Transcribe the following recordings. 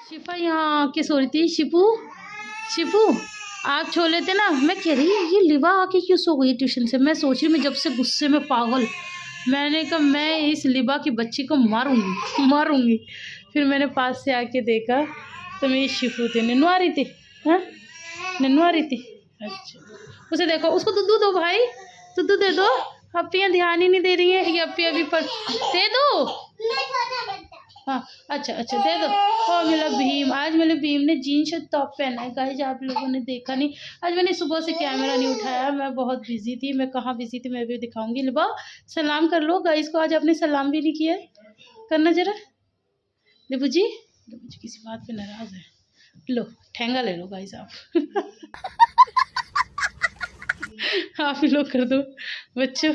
शिफा यहाँ आके सो रही थी। शिपू शिपू आप छो लेते ना। मैं कह रही ये लिबा आके क्यों सो गई ट्यूशन से। मैं सोच रही मैं जब से गुस्से में पागल। मैंने कहा मैं इस लिबा की बच्ची को मारूंगी मारूंगी। फिर मैंने पास से आके देखा तो मेरी शिफू थी, ननवा रही थी। हाँ ननवा रही थी। अच्छा उसे देखो, उसको दूध दो भाई, दूध दे दो। अप्पियाँ ध्यान ही नहीं दे रही है ये। अप्पी अभी पर दे दो। हाँ अच्छा अच्छा दे दो। और मेरा भीम, आज मेरे भीम ने जीन्स और टॉप पहना है गाइस, आप लोगों ने देखा नहीं। आज मैंने सुबह से कैमरा नहीं उठाया, मैं बहुत बिजी थी। मैं कहाँ बिजी थी मैं भी दिखाऊंगी। लिबा सलाम कर लो गाइस को, आज आपने सलाम भी नहीं किया है। करना जरा। लिबू जी किसी बात पे नाराज है। लो ठेंगा ले लो गाइस आप आप ही लोग कर दो बच्चों।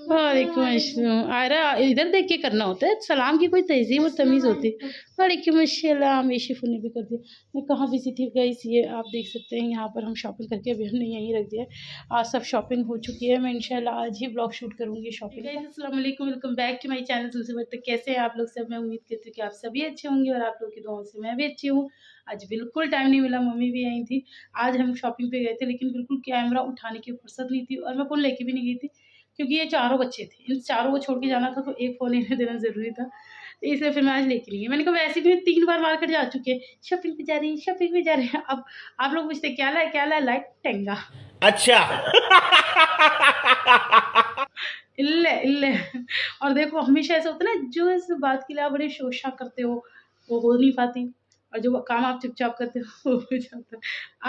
वालेकुम अस्सलाम। आयरा इधर देख के करना होता है, सलाम की कोई तहजीब और तमीज़ होती है। वालेकुम अस्सलाम। ये शिफू ने भी कर दिया। मैं कहाँ बिजी थी गाइस, ये आप देख सकते हैं। यहाँ पर हम शॉपिंग करके अभी हमने यहीं रख दिया। आज सब शॉपिंग हो चुकी है। मैं इंशाल्लाह आज ही ब्लॉग शूट करूँगी शॉपिंग। अस्सलाम वालेकुम, welcome back to my channel Tulsi. तो कैसे हैं आप लोग सब। मैं उम्मीद करती हूँ कि आप सभी अच्छे होंगे और आप लोग की दुआओं से मैं भी अच्छी हूँ। आज बिल्कुल टाइम नहीं मिला, मम्मी भी आई थी। आज हम शॉपिंग पे गए थे लेकिन बिल्कुल कैमरा उठाने की फुर्सत नहीं थी और मैं फ़ोन लेके भी नहीं गई थी क्योंकि ये चारों बच्चे थे। इन चारों को छोड़ के जाना था तो एक फ़ोन इन्हें देना ज़रूरी था। तो इसलिए फिर मैं आज लेके नहीं गई। मैंने कहा वैसे भी 3 बार मार्केट जा चुके हैं, शॉपिंग पे जा रही है, शॉपिंग पे जा रहे हैं। अब आप लोग पूछते क्या लाए लाइक टेंगा। अच्छा इल्ले इल्ले। और देखो हमेशा ऐसा होता है ना, जो इस बात के लिए आप बड़े शोशा करते वो हो नहीं पाती, और जो काम आप चुपचाप करते हो वो हो जाता है।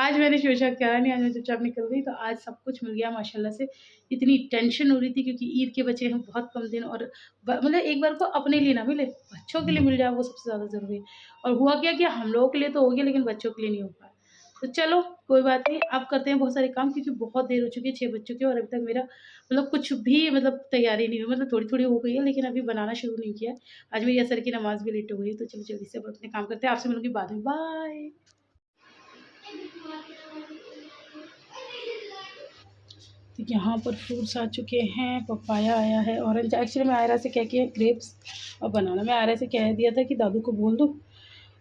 आज मैंने शोशा करा नहीं, आज मैं चुपचाप निकल गई तो आज सब कुछ मिल गया माशाल्लाह से। इतनी टेंशन हो रही थी क्योंकि ईद के बचे हैं बहुत कम दिन, और मतलब एक बार को अपने लिए ना मिले, बच्चों के लिए मिल जाए वो सबसे ज़्यादा ज़रूरी है। और हुआ क्या कि हम लोगों के लिए तो हो गया लेकिन बच्चों के लिए नहीं हो पाया। तो चलो कोई बात नहीं, अब करते हैं बहुत सारे काम क्योंकि बहुत देर हो चुकी है, 6 बज चुके हैं और अभी तक मेरा मतलब कुछ भी मतलब तैयारी नहीं हुई। मतलब थोड़ी-थोड़ी हो गई है लेकिन अभी बनाना शुरू नहीं किया है। आज मेरी असर की नमाज़ भी लेट हो गई है, तो चलो जल्दी से अब अपने काम करते हैं। आपसे मिलूँगी बाद में, बाय। तो यहाँ पर फ्रूट्स आ चुके हैं, पपाया आया है, ऑरेंज। एक्चुअली मैं आयरा से कह के ग्रेप्स और बनाना, मैं आयरा से कह दिया था कि दादू को बोल दो।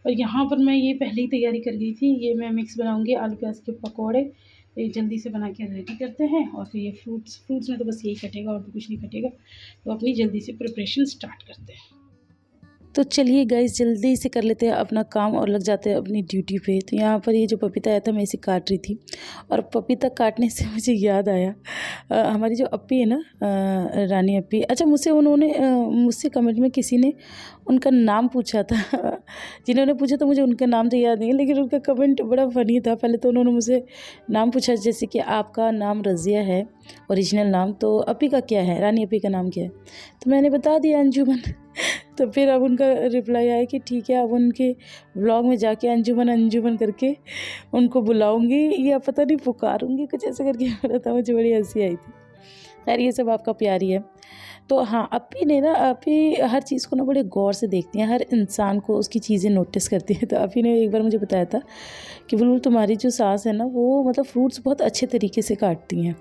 और यहाँ पर मैं ये पहले ही तैयारी कर गई थी। ये मैं मिक्स बनाऊँगी आलू प्याज के पकौड़े। तो ये जल्दी से बना के रेडी करते हैं और फिर ये फ्रूट्स में तो बस यही कटेगा और तो कुछ नहीं कटेगा। तो अपनी जल्दी से प्रिपरेशन स्टार्ट करते हैं। तो चलिए गाइस जल्दी से कर लेते हैं अपना काम और लग जाते हैं अपनी ड्यूटी पे। तो यहाँ पर ये जो पपीता आया था मैं इसे काट रही थी, और पपीता काटने से मुझे याद आया हमारी जो अप्पी है ना, रानी अप्पी। अच्छा मुझसे कमेंट में किसी ने उनका नाम पूछा था जिन्होंने पूछा था मुझे उनका नाम तो याद नहीं है, लेकिन उनका कमेंट बड़ा फ़नी था। पहले तो उन्होंने मुझसे नाम पूछा जैसे कि आपका नाम रज़िया है ओरिजिनल नाम, तो अप्पी का क्या है, रानी अप्पी का नाम क्या है। तो मैंने बता दिया अंजुमन तो फिर अब उनका रिप्लाई आया कि ठीक है, अब उनके व्लॉग में जाके अंजुमन अंजुमन करके उनको बुलाऊंगी या पता नहीं पुकारूंगी, कुछ ऐसा करके बोला था। मुझे बड़ी हंसी आई थी। खैर ये सब आपका प्यार ही है। तो हाँ, अप्पी हर चीज़ को ना बड़े गौर से देखती हैं, हर इंसान को उसकी चीज़ें नोटिस करती है। तो अप्पी ने एक बार मुझे बताया था कि बुलबुल तुम्हारी जो सास है ना वो मतलब फ्रूट्स बहुत अच्छे तरीके से काटती हैं।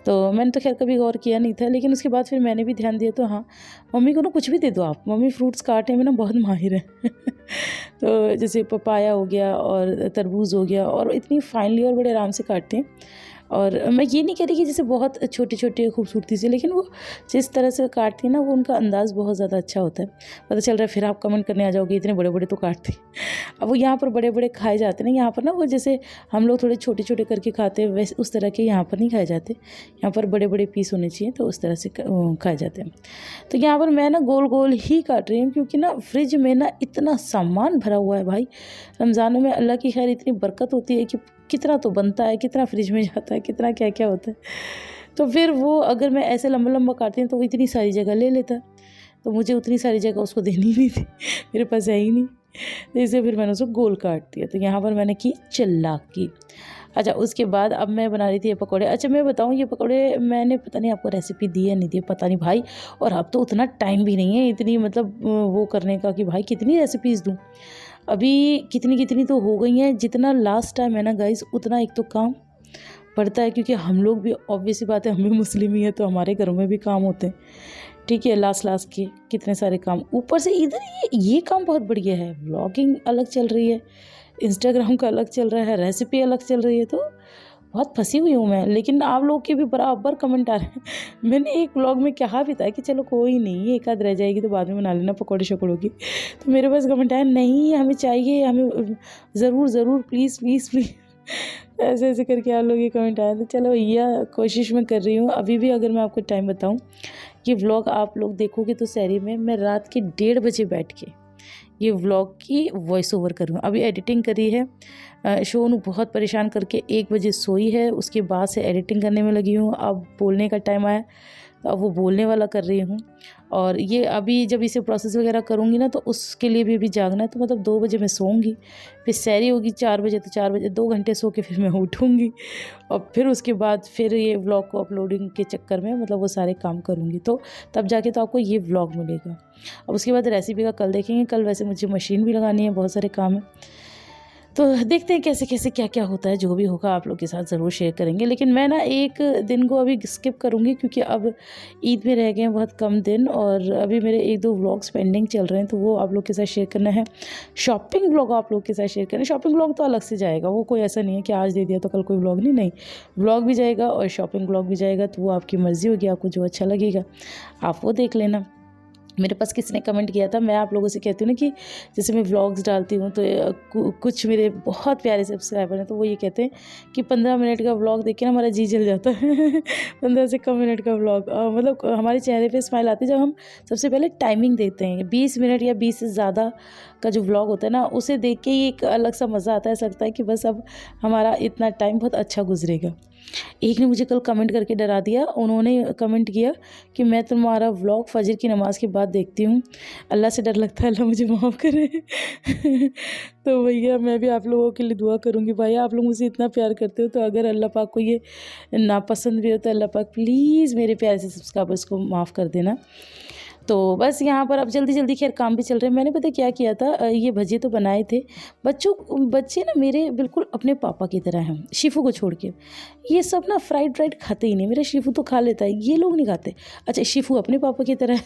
तो मैंने तो खैर कभी गौर किया नहीं था, लेकिन उसके बाद फिर मैंने भी ध्यान दिया। तो हाँ, मम्मी को ना कुछ भी दे दो आप, मम्मी फ्रूट्स काटने में ना बहुत माहिर है तो जैसे पपाया हो गया और तरबूज हो गया, और इतनी फाइनली और बड़े आराम से काटते हैं। और मैं ये नहीं कह रही कि जैसे बहुत छोटे छोटे खूबसूरती से, लेकिन वो जिस तरह से काटती है ना वो उनका अंदाज़ बहुत ज़्यादा अच्छा होता है। पता चल रहा है फिर आप कमेंट करने आ जाओगे इतने बड़े बड़े तो काटती। अब वो यहाँ पर बड़े बड़े खाए जाते हैं ना, यहाँ पर ना वो जैसे हम लोग थोड़े छोटे छोटे करके खाते हैं वैसे उस तरह के यहाँ पर नहीं खाए जाते। यहाँ पर बड़े बड़े पीस होने चाहिए तो उस तरह से खाए जाते हैं। तो यहाँ पर मैं ना गोल गोल ही काट रही हूँ क्योंकि ना फ्रिज में ना इतना सामान भरा हुआ है भाई। रमज़ानों में अल्लाह की खैर इतनी बरकत होती है कि कितना तो बनता है, कितना फ्रिज में जाता है, कितना क्या क्या होता है। तो फिर वो अगर मैं ऐसे लंबा लंबा काटती हूँ तो वो इतनी सारी जगह ले लेता, तो मुझे उतनी सारी जगह उसको देनी नहीं थी, मेरे पास है ही नहीं। तो इसलिए फिर मैंने उसको गोल काट दिया। तो यहाँ पर मैंने की चालाकी। अच्छा उसके बाद अब मैं बना रही थी ये पकौड़े। अच्छा मैं बताऊँ ये पकौड़े मैंने पता नहीं आपको रेसिपी दी है नहीं दी पता नहीं भाई, और अब तो उतना टाइम भी नहीं है इतनी मतलब वो करने का कि भाई कितनी रेसिपीज़ दूँ। अभी कितनी तो हो गई हैं, जितना लास्ट टाइम है ना गाइस उतना एक तो काम पड़ता है क्योंकि हम लोग भी ऑब्वियस सी बात है हम भी मुस्लिम ही हैं तो हमारे घरों में भी काम होते हैं, ठीक है। लास्ट लास्ट के कितने सारे काम, ऊपर से इधर ये काम बहुत बढ़िया है, व्लॉगिंग अलग चल रही है, इंस्टाग्राम का अलग चल रहा है, रेसिपी अलग चल रही है, तो बहुत फंसी हुई हूँ मैं। लेकिन आप लोग के भी बराबर कमेंट आ रहे हैं। मैंने एक व्लॉग में कहा भी था कि चलो कोई नहीं, एक आध रह जाएगी तो बाद में बना लेना पकौड़े शकौड़ों की, तो मेरे पास कमेंट आया नहीं हमें चाहिए, हमें ज़रूर ज़रूर प्लीज़ प्लीज़ प्लीज़, ऐसे ऐसे करके आप लोग ये कमेंट आया। तो चलो भैया कोशिश मैं कर रही हूँ। अभी भी अगर मैं आपको टाइम बताऊँ, ये व्लॉग आप लोग देखोगे तो शहरी में मैं रात के 1:30 बजे बैठ के ये व्लॉग की वॉइस ओवर करूँ। अभी एडिटिंग करी है, शोनू बहुत परेशान करके 1 बजे सोई है, उसके बाद से एडिटिंग करने में लगी हूँ। अब बोलने का टाइम आया तो अब वो बोलने वाला कर रही हूँ। और ये अभी जब इसे प्रोसेस वगैरह करूँगी ना, तो उसके लिए भी अभी जागना है, तो मतलब 2 बजे मैं सोऊंगी, फिर सैरी होगी 4 बजे, तो 4 बजे 2 घंटे सो के फिर मैं उठूँगी और फिर उसके बाद फिर ये व्लॉग को अपलोडिंग के चक्कर में मतलब वो सारे काम करूँगी, तो तब जाके तो आपको ये व्लॉग मिलेगा। अब उसके बाद रेसिपी का कल देखेंगे। कल वैसे मुझे मशीन भी लगानी है, बहुत सारे काम है, तो देखते हैं कैसे कैसे क्या क्या होता है। जो भी होगा आप लोग के साथ ज़रूर शेयर करेंगे। लेकिन मैं ना एक दिन को अभी स्किप करूँगी, क्योंकि अब ईद में रह गए हैं बहुत कम दिन, और अभी मेरे 1-2 व्लॉग्स पेंडिंग चल रहे हैं, तो वो आप लोग के साथ शेयर करना है। शॉपिंग व्लॉग आप लोग के साथ शेयर करना है। शॉपिंग व्लॉग तो अलग से जाएगा, वो कोई ऐसा नहीं है कि आज दे दिया तो कल कोई व्लॉग नहीं, व्लॉग भी जाएगा और शॉपिंग व्लॉग भी जाएगा, तो वो आपकी मर्ज़ी होगी, आपको जो अच्छा लगेगा आप वो देख लेना। मेरे पास किसी ने कमेंट किया था, मैं आप लोगों से कहती हूँ ना कि जैसे मैं व्लॉग्स डालती हूँ तो कुछ मेरे बहुत प्यारे सब्सक्राइबर हैं, तो वो ये कहते हैं कि 15 मिनट का व्लॉग देख के ना हमारा जी जल जाता है। 15 से कम मिनट का व्लॉग, मतलब हमारे चेहरे पे स्माइल आती है जब हम सबसे पहले टाइमिंग देते हैं। 20 मिनट या 20 से ज़्यादा का जो व्लॉग होता है ना, उसे देख के ही एक अलग सा मज़ा आता है, ऐसा लगता है कि बस अब हमारा इतना टाइम बहुत अच्छा गुजरेगा। एक ने मुझे कल कमेंट करके डरा दिया, उन्होंने कमेंट किया कि मैं तुम्हारा व्लॉग फजर की नमाज़ के बाद देखती हूँ, अल्लाह से डर लगता है, अल्लाह मुझे माफ़ करे। तो भैया मैं भी आप लोगों के लिए दुआ करूँगी, भाई आप लोग मुझे इतना प्यार करते हो, तो अगर अल्लाह पाक को ये नापसंद भी हो तो अल्लाह पाक प्लीज़ मेरे प्यारे से सब्सक्राइबर्स को माफ़ कर देना। तो बस यहाँ पर अब जल्दी जल्दी खैर काम भी चल रहे हैं। मैंने पता क्या किया था, ये भजिए तो बनाए थे। बच्चे ना मेरे बिल्कुल अपने पापा की तरह हैं, शिफू को छोड़ के। ये सब ना फ्राइड राइड खाते ही नहीं, मेरा शिफू तो खा लेता है, ये लोग नहीं खाते। अच्छा शिफू अपने पापा की तरह है,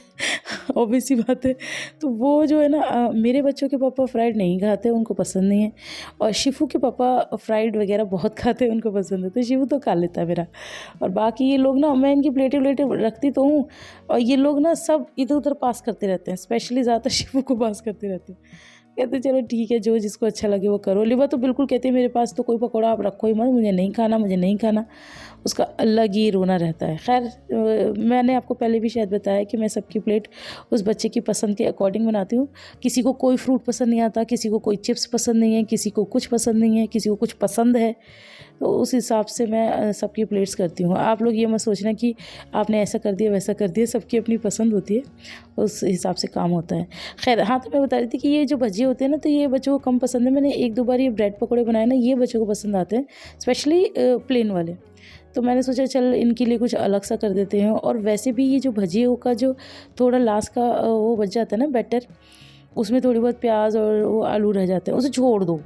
ऑब्वियस सी बात है। तो वो जो है ना, मेरे बच्चों के पापा फ्राइड नहीं खाते, उनको पसंद नहीं है, और शिफू के पापा फ्राइड वगैरह बहुत खाते हैं, उनको पसंद है, तो शिफू तो खा लेता है मेरा। और बाकी ये लोग ना, मैं इनकी प्लेटें रखती तो हूँ, और ये लोग ना सब इधर उधर पास करते रहते हैं, स्पेशली ज़्यादातर शिवू को पास करते रहते हैं। कहते चलो ठीक है, जो जिसको अच्छा लगे वो करो। लिवा तो बिल्कुल कहती है मेरे पास तो कोई पकौड़ा आप रखो ही मत, मुझे नहीं खाना, मुझे नहीं खाना, उसका अलग ही रोना रहता है। खैर मैंने आपको पहले भी शायद बताया कि मैं सबकी प्लेट उस बच्चे की पसंद के अकॉर्डिंग बनाती हूँ। किसी को कोई फ्रूट पसंद नहीं आता, किसी को कोई चिप्स पसंद नहीं है, किसी को कुछ पसंद नहीं है, किसी को कुछ पसंद है, तो उस हिसाब से मैं सबकी प्लेट्स करती हूँ। आप लोग ये मत सोचना कि आपने ऐसा कर दिया वैसा कर दिया, सबकी अपनी पसंद होती है, उस हिसाब से काम होता है। खैर हाँ, तो मैं बता रही थी कि ये जो भजिए होते हैं ना, तो ये बच्चों को कम पसंद है। मैंने 1-2 बार ये ब्रेड पकौड़े बनाए ना, ये बच्चों को पसंद आते हैं, स्पेशली प्लेन वाले। तो मैंने सोचा चल इनके लिए कुछ अलग सा कर देते हैं। और वैसे भी ये जो भजिए का जो थोड़ा लास्ट का वो बच जाता है ना बैटर, उसमें थोड़ी बहुत प्याज और वो आलू रह जाते हैं, उसे छोड़ दो।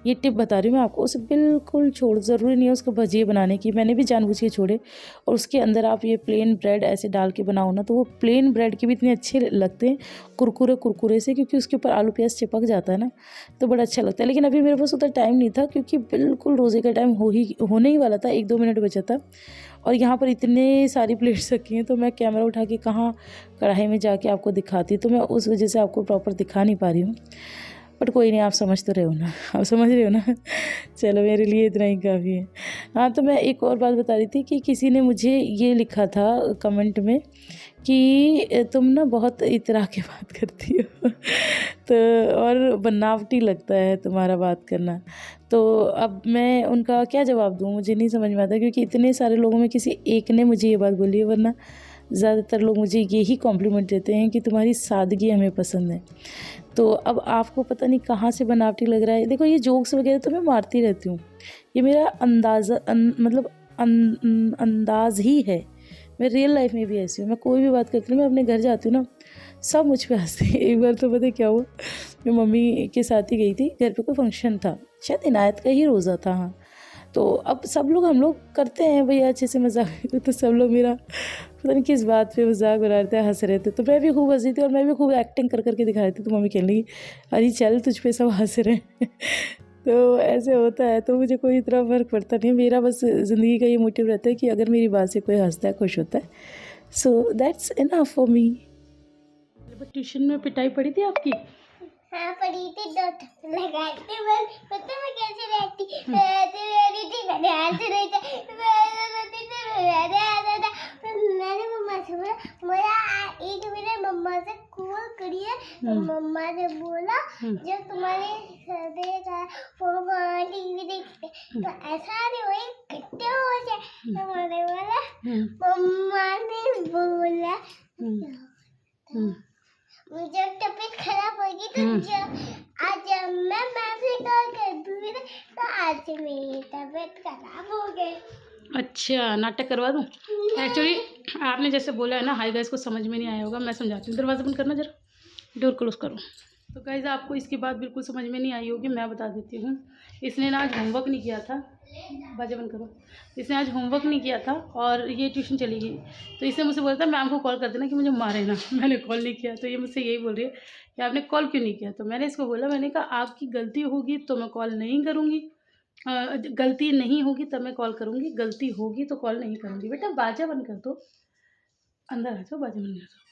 ये टिप बता रही हूँ मैं आपको, उसे बिल्कुल छोड़, ज़रूरी नहीं है उसको भजिए बनाने की, मैंने भी जानबूझ के छोड़े। और उसके अंदर आप ये प्लेन ब्रेड ऐसे डाल के बनाओ ना, तो वो प्लेन ब्रेड के भी इतने अच्छे लगते हैं, कुरकुरे कुरकुरे से, क्योंकि उसके ऊपर आलू प्याज चिपक जाता है ना, तो बड़ा अच्छा लगता है। लेकिन अभी मेरे पास उतना टाइम नहीं था, क्योंकि बिल्कुल रोज़े का टाइम होने ही वाला था, 1-2 मिनट बचा था। और यहाँ पर इतने सारी प्लेट्स रखी हैं, तो मैं कैमरा उठा के कहाँ कढ़ाई में जाके आपको दिखाती, तो मैं उस वजह से आपको प्रॉपर दिखा नहीं पा रही हूँ। बट कोई नहीं, आप समझ तो रहे हो ना, आप समझ रहे हो ना। चलो मेरे लिए इतना ही काफ़ी है। हाँ, तो मैं एक और बात बता रही थी कि किसी ने मुझे ये लिखा था कमेंट में कि तुम ना बहुत इतरा के बात करती हो, तो और बनावटी लगता है तुम्हारा बात करना। तो अब मैं उनका क्या जवाब दूँ, मुझे नहीं समझ में आता, क्योंकि इतने सारे लोगों में किसी एक ने मुझे ये बात बोली है, वरना ज़्यादातर लोग मुझे यही कॉम्प्लीमेंट देते हैं कि तुम्हारी सादगी हमें पसंद है। तो अब आपको पता नहीं कहाँ से बनावटी लग रहा है। देखो ये जोक्स वगैरह तो मैं मारती रहती हूँ, ये मेरा मतलब अंदाज़ ही है। मैं रियल लाइफ में भी ऐसी हूँ, मैं कोई भी बात करती हूँ, मैं अपने घर जाती हूँ ना, सब मुझ पे हंसते हैं। एक बार तो पता क्या हुआ, मैं मम्मी के साथ ही गई थी, घर पे कोई फंक्शन था, शायद इनायत का ही रोज़ा था। हाँ, तो अब सब लोग हम लोग करते हैं भैया अच्छे से मजाक, तो सब लोग मेरा पता नहीं किस बात पे मजाक बना रहे थे, हंस रहे थे। तो मैं भी खूब हंसी थी और मैं भी खूब एक्टिंग कर करके दिखा रही थी। तो मम्मी कहने लगी अरे चल तुझ पे सब हंस रहे हैं तो ऐसे होता है। तो मुझे कोई इतना फ़र्क पड़ता नहीं है, मेरा बस ज़िंदगी का ये मोटिव रहता है कि अगर मेरी बात से कोई हंसता है, खुश होता है, so that's enough for me. Tuition में पिटाई पड़ी थी आपकी? हाँ पड़ी थी, दो लगाते मैं पता मैं कैसे रहती रहती थी, मैंने हाथ रही थी, मैंने मम्मा से बोला एक मेरे मम्मा से कॉल करी है। तो मम्मा ने बोला जब तुम्हारे सर्दी का फोन टीवी देखते तो ऐसा नहीं हो इकट्ठे हो जाए। तो मैंने बोला मम्मा ने बोला जब तबीयत खराब होगी तो आज मैं से कॉल कर दूँगी तो आज से मेरी तबीयत खराब हो गई। अच्छा, नाटक करवा दूँ? एक्चुअली आपने जैसे बोला है ना, हाय गाइस को समझ में नहीं आया होगा, मैं समझाती हूँ। दरवाज़ा बंद करना जरा, डोर क्लोज करो। तो गाइस आपको इसकी बात बिल्कुल समझ में नहीं आई होगी, मैं बता देती हूँ। इसने ना आज होमवर्क नहीं किया था, बाजा बंद करो। इसने आज होमवर्क नहीं किया था और ये ट्यूशन चली गई। तो इसने मुझसे बोला था मैम को कॉल कर देना कि मुझे मारे ना। मैंने कॉल नहीं किया, तो ये मुझसे यही बोल रही है कि आपने कॉल क्यों नहीं किया। तो मैंने इसको बोला, मैंने कहा आपकी गलती होगी तो मैं कॉल नहीं करूँगी, गलती नहीं होगी तब मैं कॉल करूँगी, गलती होगी तो कॉल नहीं करूँगी। बेटा बाजा बंद कर दो, अंदर आ जाओ, बाजा बंद कर दो।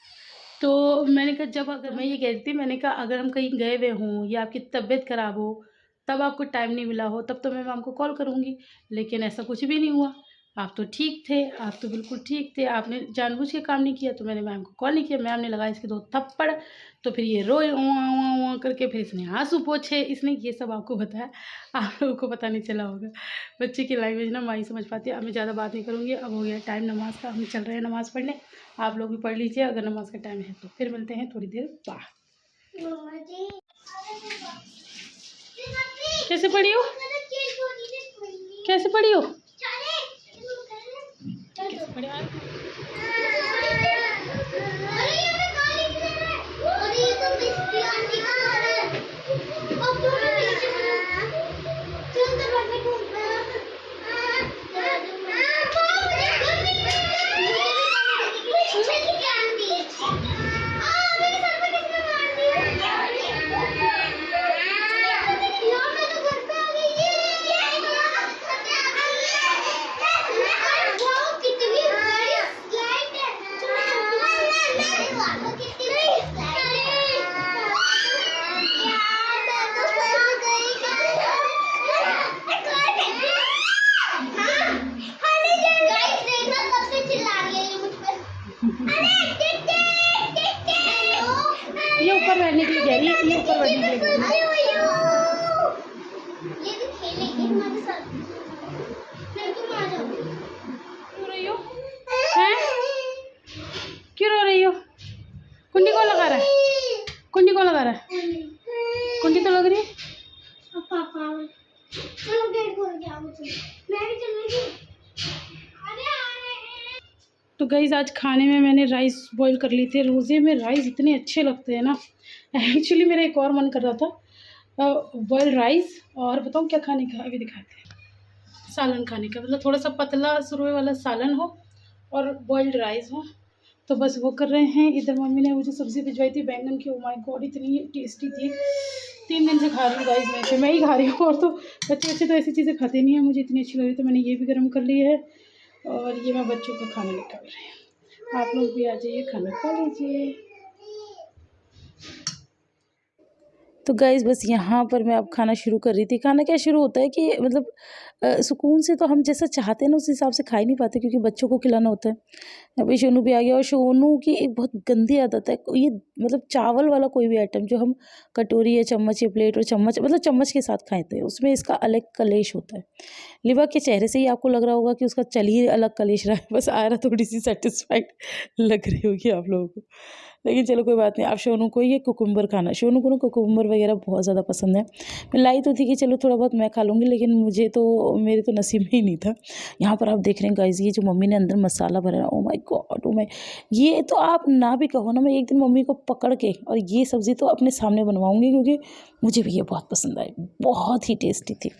तो मैंने कहा जब अगर मैं ये कह रही थी, मैंने कहा अगर हम कहीं गए हुए हों या आपकी तबीयत ख़राब हो, तब आपको टाइम नहीं मिला हो, तब तो मैं मैम को कॉल करूँगी। लेकिन ऐसा कुछ भी नहीं हुआ, आप तो ठीक थे, आप तो बिल्कुल ठीक थे, आपने जानबूझ के काम नहीं किया। तो मैंने मैम को कॉल नहीं किया, मैम ने लगाया इसके 2 थप्पड़। तो फिर ये रोए उआ करके, फिर इसने आंसू पोंछे, इसने ये सब आपको बताया, आप लोगों को पता नहीं चला होगा। बच्चे की लैंग्वेज ना माँ ही समझ पाती है। अब मैं ज़्यादा बात नहीं करूँगी, अब हो गया टाइम नमाज़ का, हम चल रहे हैं नमाज़ पढ़ने। आप लोग भी पढ़ लीजिए अगर नमाज़ का टाइम है तो। फिर मिलते हैं थोड़ी देर बाद। कैसे पढ़ी हो? कैसे पढ़ी हो? कैसे पढ़ी हो? ये ऊपर बैठने के लिए कह रही है, ये ऊपर बैठने के लिए कह रही है। ये भी खेलेगी हमारे साथ, फिर तुम आ जाओ। क्यों रही हो? हैं? क्यों रो रही हो? कुंडी कौन लगा रहा है? कुंडी कौन लगा रहा है? कुंडी तो लग रही है। पापा चलो गेट खोल के आओ, मैं भी चलूंगी। तो गाइस आज खाने में मैंने राइस बॉईल कर ली थी। रोज़े में राइस इतने अच्छे लगते हैं ना। एक्चुअली मेरा एक और मन कर रहा था बॉयल राइस, और बताऊँ क्या खाने का, अभी दिखाते हैं। सालन खाने का, मतलब थोड़ा सा पतला सुरवे वाला सालन हो और बॉइल्ड राइस हो, तो बस वो कर रहे हैं। इधर मम्मी ने मुझे सब्ज़ी भिजवाई थी बैंगन की, ओ माय गॉड इतनी टेस्टी थी। 3 दिन से खा रही हूँ गाइस, मैं फिर मैं ही खा रही हूँ, और तो बच्चे तो ऐसी चीज़ें खाते नहीं हैं, मुझे इतनी अच्छी लग रही। तो मैंने ये भी गर्म कर ली है और ये मैं बच्चों को खाना निकाल रही हूँ। आप लोग भी आ जाइए, खाना खा लीजिए। तो गाइस बस यहाँ पर मैं अब खाना शुरू कर रही थी। खाना क्या शुरू होता है कि मतलब सुकून से तो हम जैसा चाहते हैं ना उस हिसाब से खा ही नहीं पाते, क्योंकि बच्चों को खिलाना होता है। अभी सोनू भी आ गया, और सोनू की एक बहुत गंदी आदत है, ये मतलब चावल वाला कोई भी आइटम जो हम कटोरी या चम्मच या प्लेट और चम्मच, मतलब चम्मच के साथ खाते हैं, उसमें इसका अलग कलेश होता है। लिवा के चेहरे से ही आपको लग रहा होगा कि उसका चल ही अलग कलेश रहा है। बस आयरा थोड़ी सी सेटिस्फाइड लग रही होगी आप लोगों को, लेकिन चलो कोई बात नहीं। अब सोनू को ये कुकुम्बर खाना, सोनू को ना कुकुम्बर वगैरह बहुत ज़्यादा पसंद है। मैं लाई तो थी कि चलो थोड़ा बहुत मैं खा लूँगी, लेकिन मुझे तो मेरे तो नसीब में ही नहीं था। यहाँ पर आप देख रहे हैं गाइस, ये जो मम्मी ने अंदर मसाला भरा है, oh my God, oh my, ये तो आप ना भी कहो ना, मैं एक दिन मम्मी को पकड़ के और ये सब्ज़ी तो अपने सामने बनवाऊँगी, क्योंकि मुझे भी ये बहुत पसंद आई, बहुत ही टेस्टी थी।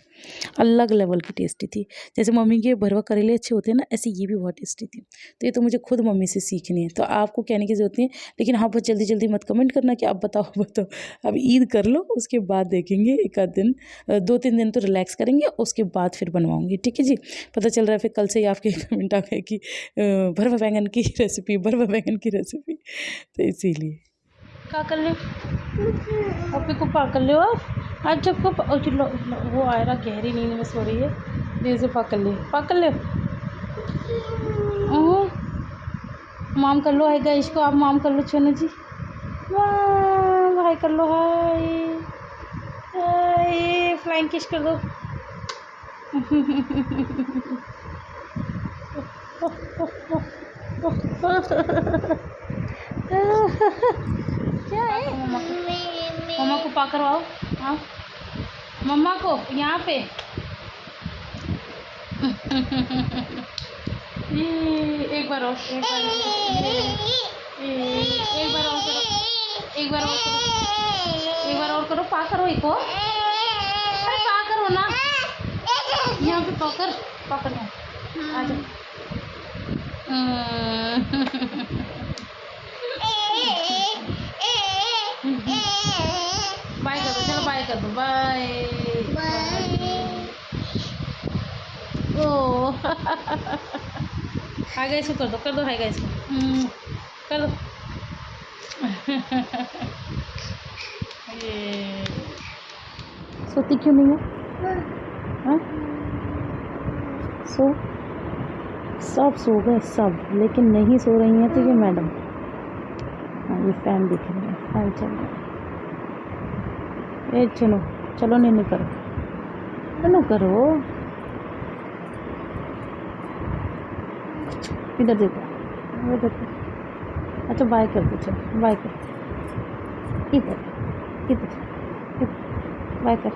अलग लेवल की टेस्टी थी। जैसे मम्मी के भरवा करेले अच्छे होते हैं ना, ऐसे ये भी बहुत टेस्टी थी। तो ये तो मुझे खुद मम्मी से सीखनी है, तो आपको कहने की ज़रूरत नहीं है। लेकिन हाँ, बहुत जल्दी जल्दी मत कमेंट करना कि आप बताओ बताओ। अब ईद कर लो, उसके बाद देखेंगे। एक आध दिन 2-3 दिन तो रिलैक्स करेंगे, उसके बाद फिर बनवाऊँगी। ठीक है जी। पता चल रहा है फिर कल से ही आपके कमेंट आ गए कि भरवा बैंगन की रेसिपी, भरवा बैंगन की रेसिपी, तो इसीलिए क्या कर ले पप्पी को पकड़ लो आप। अच्छा को वो आयरा गहरी नींद में सो रही है, देर से पकड़ ले। माम कर लो, हाय गाइस को आप माम कर लो। चलो जी, वाह हाय कर लो, हाय हाय, फ्लाइंग किस कर दो। क्या है, मम्मा को पा करवाओ। हाँ मम्मा को यहाँ पे। एक बार और, एक बार और करो, एक बार और करो, एक बार और करो। पा करो इको, अरे पा करो ना, यहाँ पे पकड़ पकड़ आ जाओ। बाय कर दो, चलो बाय कर दो, बाय ओ। हाय गाइस कर दो हाय गाइस कर दो। ये सोती क्यों नहीं है? हाँ? सब सो गए सब, लेकिन नहीं सो रही हैं तो ये मैडम। हाँ, ये फैन दिख रहा है, फैन चल रहा है। चलो चलो, नहीं करो, चलो करो, इधर देखो, इधर देखो। अच्छा बाय कर दो, चलो बाय कर, इधर इधर बाय कर।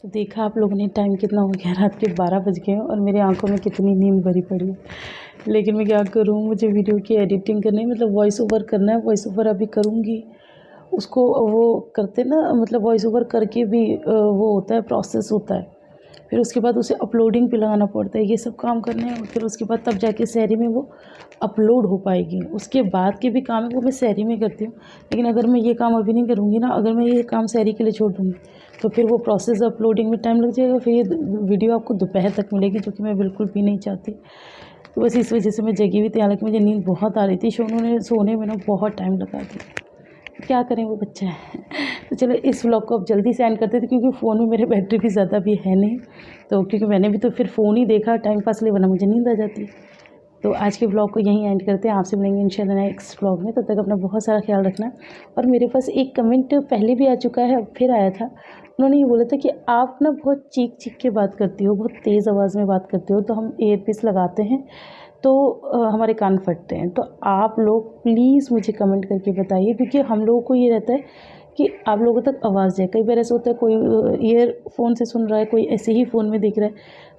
तो देखा आप लोगों ने, टाइम कितना हो गया, रात के 12 बज गए और मेरी आंखों में कितनी नींद भरी पड़ी है। लेकिन मैं क्या करूँ, मुझे वीडियो की एडिटिंग करनी है, मतलब वॉइस ओवर करना है। वॉइस ओवर अभी करूँगी, उसको वो करते ना, मतलब वॉइस ओवर करके भी वो होता है, प्रोसेस होता है। फिर उसके बाद उसे अपलोडिंग पे लगाना पड़ता है, ये सब काम करने हैं। फिर उसके बाद तब जाके सहरी में वो अपलोड हो पाएगी। उसके बाद के भी काम है वो मैं सहरी में करती हूँ। लेकिन अगर मैं ये काम अभी नहीं करूँगी ना, अगर मैं ये काम सहरी के लिए छोड़ दूँगी तो फिर वो प्रोसेस अपलोडिंग में टाइम लग जाएगा। फिर ये वीडियो आपको दोपहर तक मिलेगी, जो कि मैं बिल्कुल भी नहीं चाहती। तो बस इस वजह से मैं जगी हुई थी, हालांकि मुझे नींद बहुत आ रही थी। सोने में ना बहुत टाइम लगा दिया, क्या करें, वो बच्चा है। तो चलो इस व्लॉग को अब जल्दी से एंड करते थे, क्योंकि फ़ोन में मेरे बैटरी भी ज़्यादा भी है नहीं। तो क्योंकि मैंने भी तो फिर फ़ोन ही देखा टाइम पास लिए, वरना मुझे नींद आ जाती। तो आज के व्लॉग को यहीं एंड करते हैं। आपसे मिलेंगे इंशाल्लाह नेक्स्ट व्लॉग में। तब तक अपना बहुत सारा ख्याल रखना। और मेरे पास एक कमेंट पहले भी आ चुका है, अब फिर आया था। उन्होंने ये बोला था कि आप ना बहुत चीख चीख के बात करती हो, बहुत तेज़ आवाज़ में बात करती हो, तो हम ईयरपीस लगाते हैं तो हमारे कान फटते हैं। तो आप लोग प्लीज़ मुझे कमेंट करके बताइए, क्योंकि हम लोगों को ये रहता है कि आप लोगों तक आवाज़ जाए। कई बार ऐसा होता है कोई ईयरफोन से सुन रहा है, कोई ऐसे ही फ़ोन में देख रहा है,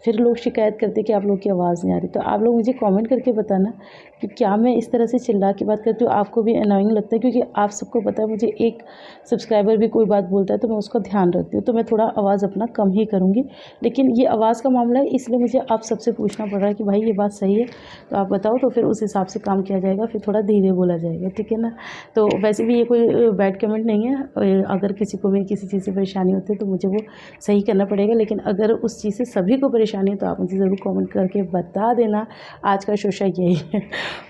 फिर लोग शिकायत करते हैं कि आप लोग की आवाज़ नहीं आ रही। तो आप लोग मुझे कमेंट करके बताना कि क्या मैं इस तरह से चिल्ला के बात करती हूँ, आपको भी अनोइंग लगता है। क्योंकि आप सबको पता है, मुझे एक सब्सक्राइबर भी कोई बात बोलता है तो मैं उसका ध्यान रखती हूँ। तो मैं थोड़ा आवाज़ अपना कम ही करूँगी। लेकिन ये आवाज़ का मामला है, इसलिए मुझे आप सबसे पूछना पड़ रहा है कि भाई ये बात सही है तो आप बताओ, तो फिर उस हिसाब से काम किया जाएगा। फिर थोड़ा धीरे बोला जाएगा, ठीक है ना। तो वैसे भी ये कोई बैड कमेंट नहीं है। अगर किसी को भी किसी चीज़ से परेशानी होती है तो मुझे वो सही करना पड़ेगा। लेकिन अगर उस चीज़ से सभी को परेशानी है तो आप मुझे ज़रूर कमेंट करके बता देना। आज का शोशा यही है।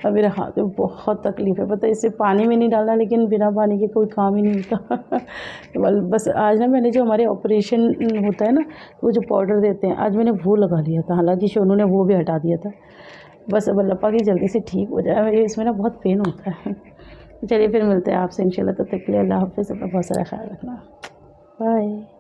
और मेरे हाथ में बहुत तकलीफ़ है, पता है। इसे पानी में नहीं डालना, लेकिन बिना पानी के कोई काम ही नहीं होता। तो बस आज ना मैंने जो हमारे ऑपरेशन होता है ना, वो जो पाउडर देते हैं, आज मैंने वो लगा लिया था। हालांकि शोनू ने वो भी हटा दिया था। बस अब अल्लाह पाक जल्दी से ठीक हो जाए, इसमें ना बहुत पेन होता है। चलिए फिर मिलते हैं आपसे इंशाल्लाह। तब तक के लिए अल्लाह हाफ़िज़। अपना बहुत सारा ख्याल रखना। बाय।